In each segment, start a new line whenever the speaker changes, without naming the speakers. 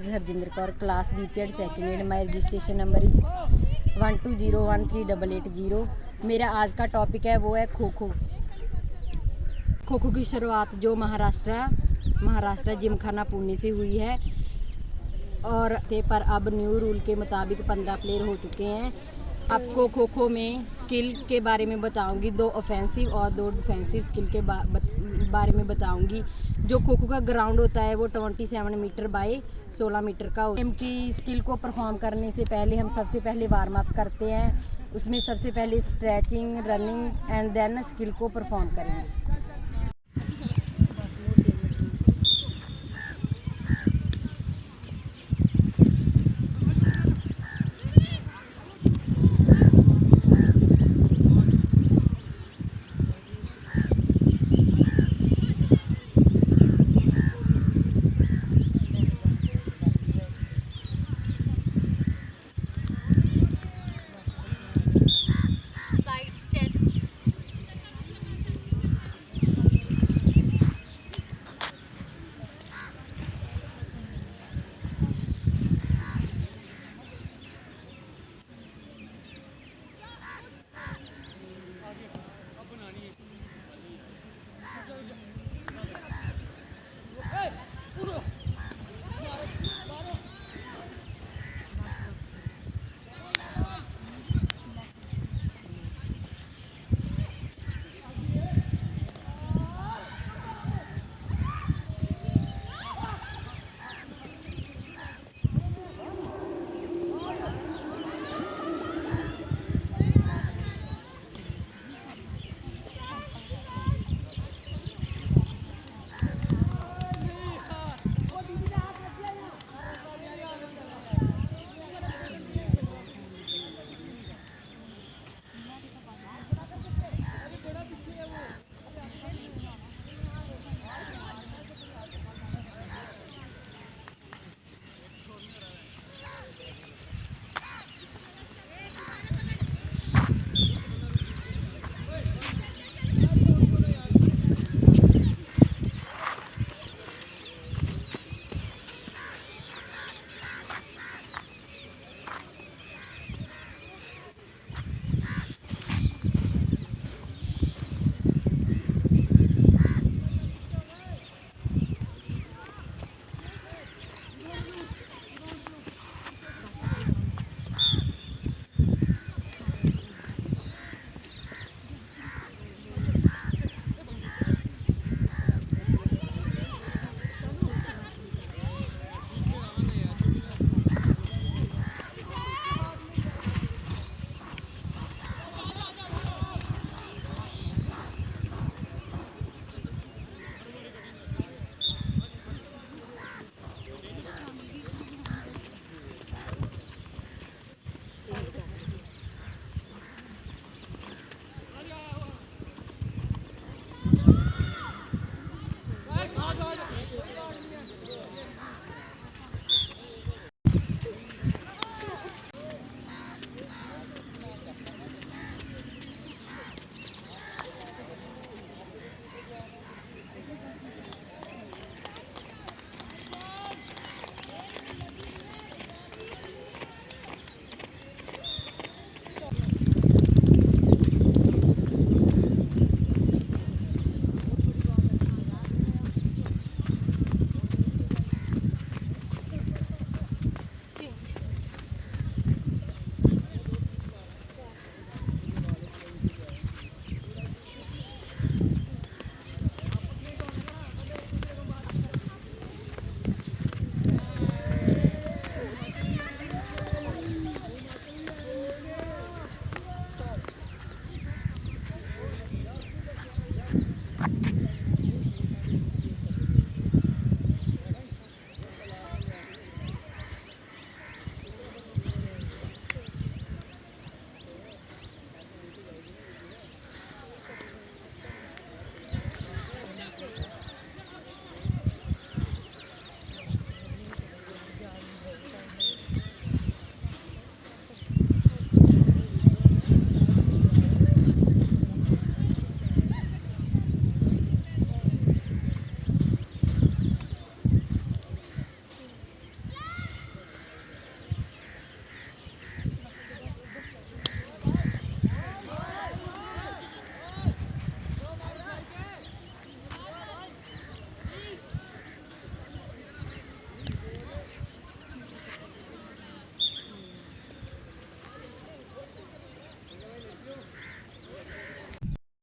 Harjinder Kaur, class BPEd second year. My registration number is 12013880। मेरा आज का टॉपिक है वो है खो खो। खो खो की शुरुआत जो महाराष्ट्र जिमखाना पुणे से हुई है और पर अब न्यू रूल के मुताबिक 15 प्लेयर हो चुके हैं। आपको खो खो में स्किल के बारे में बताऊंगी, 2 ऑफेंसिव और 2 डिफेंसिव स्किल के बारे में बताऊंगी। जो खो खो का ग्राउंड होता है वो 27 मीटर बाय 16 मीटर का। गेम की स्किल को परफॉर्म करने से पहले हम सबसे पहले वार्म अप करते हैं। उसमें सबसे पहले stretching, running and then skill को परफॉर्म करेंगे।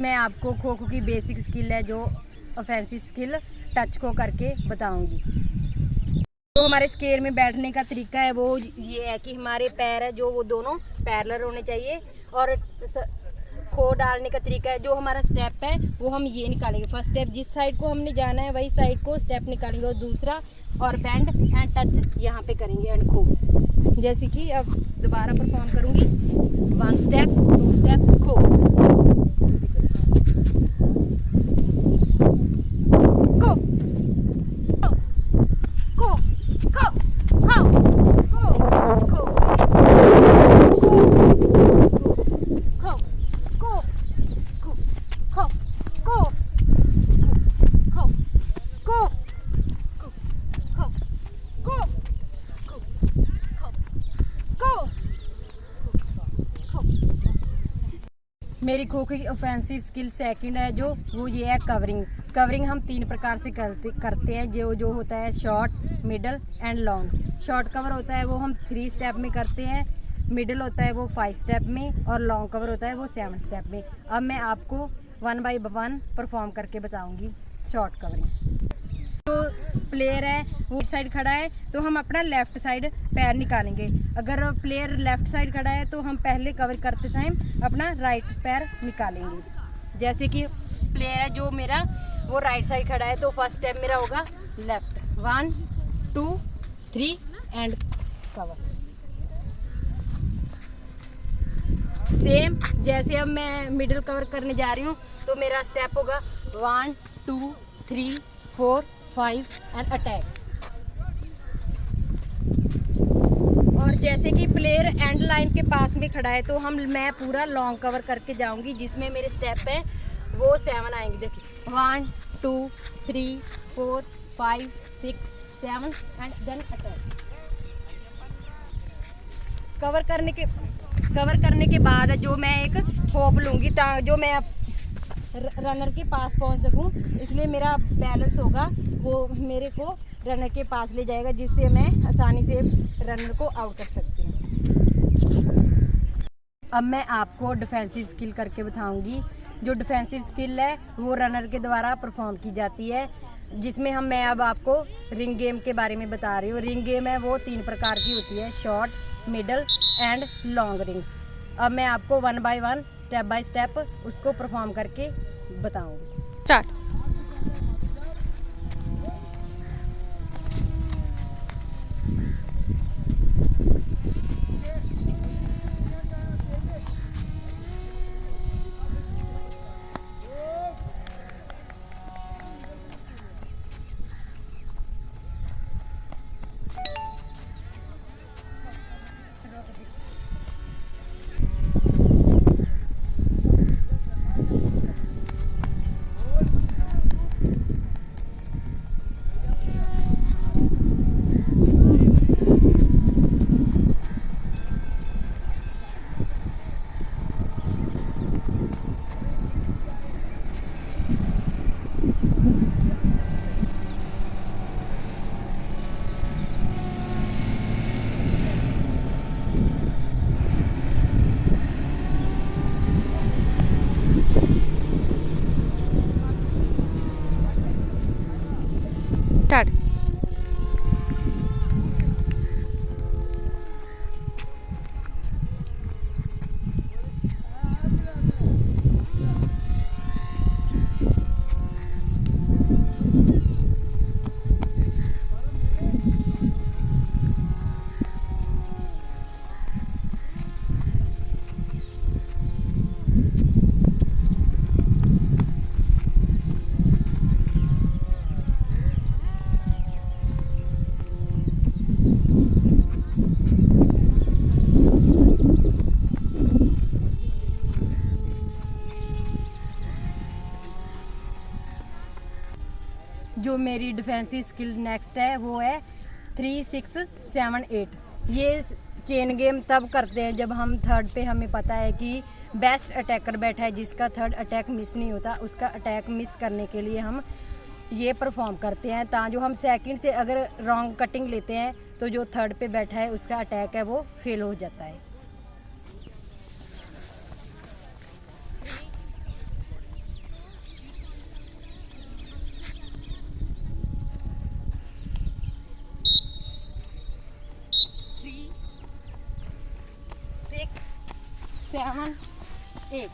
मैं आपको खो खो की बेसिक स्किल है जो ऑफेंसिव स्किल टच को करके बताऊंगी। तो हमारे स्केयर में बैठने का तरीका है वो ये है कि हमारे पैर है जो वो दोनों पैरेलल होने चाहिए, और खो डालने का तरीका है जो हमारा स्टेप है वो हम ये निकालेंगे। फर्स्ट स्टेप जिस साइड को हमने जाना है वही साइड को स्टेप निकालेंगे, और दूसरा और बैंड एंड टच यहाँ पे करेंगे एंड खो। जैसे कि अब दोबारा परफॉर्म करूँगी, 1 स्टेप 2 स्टेप खो, खो खो खो खो खो मेरी खो खो की ऑफेंसिव स्किल सेकंड है जो वो ये है कवरिंग। कवरिंग हम 3 प्रकार से करते हैं जो होता है short, middle and long. Short cover होता है वो हम 3 स्टेप में करते हैं, मिडल होता है वो 5 स्टेप में, और लॉन्ग कवर होता है वो 7 स्टेप में। अब मैं आपको 1 बाय 1 परफॉर्म करके बताऊंगी शॉर्ट कवरिंग। जो प्लेयर है वो साइड खड़ा है तो हम अपना लेफ्ट साइड पैर निकालेंगे। अगर प्लेयर लेफ्ट साइड खड़ा है तो हम पहले कवर करते टाइम अपना राइट पैर निकालेंगे। जैसे कि प्लेयर है जो मेरा वो राइट साइड खड़ा है तो फर्स्ट स्टेप मेरा होगा लेफ्ट, 1 2 3 एंड कवर। सेम जैसे अब मैं मिडिल कवर करने जा रही हूँ तो मेरा स्टेप होगा 1 2 3 4 5 एंड अटैक। और जैसे कि प्लेयर एंड लाइन के पास में खड़ा है तो मैं पूरा लॉन्ग कवर करके जाऊंगी, जिसमें मेरे स्टेप है वो 7 आएंगे। देखिए 1 2 3 4 5 6 7 एंड देन अटैक। कवर करने के बाद जो मैं एक होप लूंगी जो मैं रनर के पास पहुंच सकूं, इसलिए मेरा बैलेंस होगा वो मेरे को रनर के पास ले जाएगा, जिससे मैं आसानी से रनर को आउट कर सकती हूँ। अब मैं आपको डिफेंसिव स्किल करके बताऊंगी। जो डिफेंसिव स्किल है वो रनर के द्वारा परफॉर्म की जाती है, जिसमें मैं अब आपको रिंग गेम के बारे में बता रही हूँ। रिंग गेम है वो 3 प्रकार की होती है, short, middle and long ring. अब मैं आपको 1 बाय 1 स्टेप बाय स्टेप उसको परफॉर्म करके बताऊंगी।
स्टार्ट। स्टार्ट।
जो मेरी डिफेंसिव स्किल नेक्स्ट है वो है 3 6 7 8। ये चेन गेम तब करते हैं जब हम थर्ड पे हमें पता है कि बेस्ट अटैकर बैठा है, जिसका थर्ड अटैक मिस नहीं होता। उसका अटैक मिस करने के लिए हम ये परफॉर्म करते हैं। जो हम सेकंड से अगर रॉन्ग कटिंग लेते हैं तो जो थर्ड पे बैठा है उसका अटैक है वो फेल हो जाता है। 7 8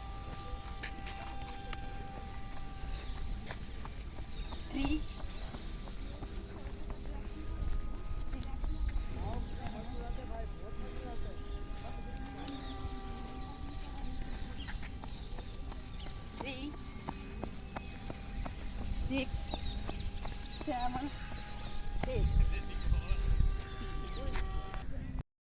3 6 7 8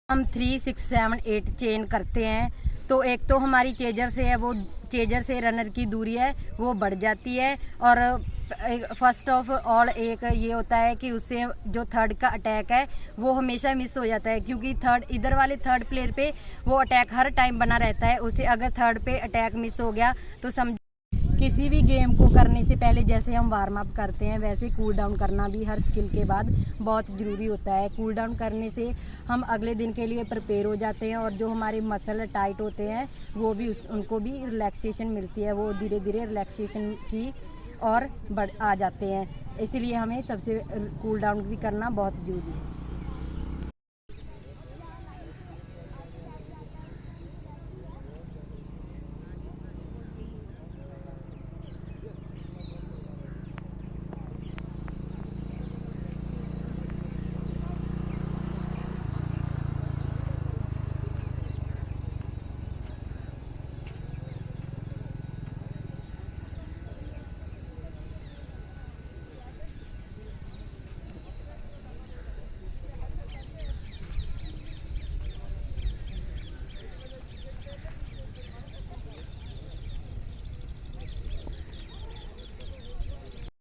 हम 3 6 7 8 चेन करते हैं तो एक तो हमारी चेजर से है वो चेजर से रनर की दूरी है वो बढ़ जाती है और फर्स्ट ऑफ ऑल एक ये होता है कि उससे जो थर्ड का अटैक है वो हमेशा मिस हो जाता है क्योंकि थर्ड इधर वाले थर्ड प्लेयर पे वो अटैक हर टाइम बना रहता है। उसे अगर थर्ड पे अटैक मिस हो गया तो समझ किसी भी गेम को करने से पहले जैसे हम वार्म अप करते हैं वैसे कूल डाउन करना भी हर स्किल के बाद बहुत ज़रूरी होता है। कूल डाउन करने से हम अगले दिन के लिए प्रिपेयर हो जाते हैं और जो हमारे मसल टाइट होते हैं वो भी उनको भी रिलैक्सेशन मिलती है, वो धीरे धीरे रिलैक्सेशन की और बढ़ आ जाते हैं। इसीलिए हमें सबसे कूल डाउन भी करना बहुत ज़रूरी है।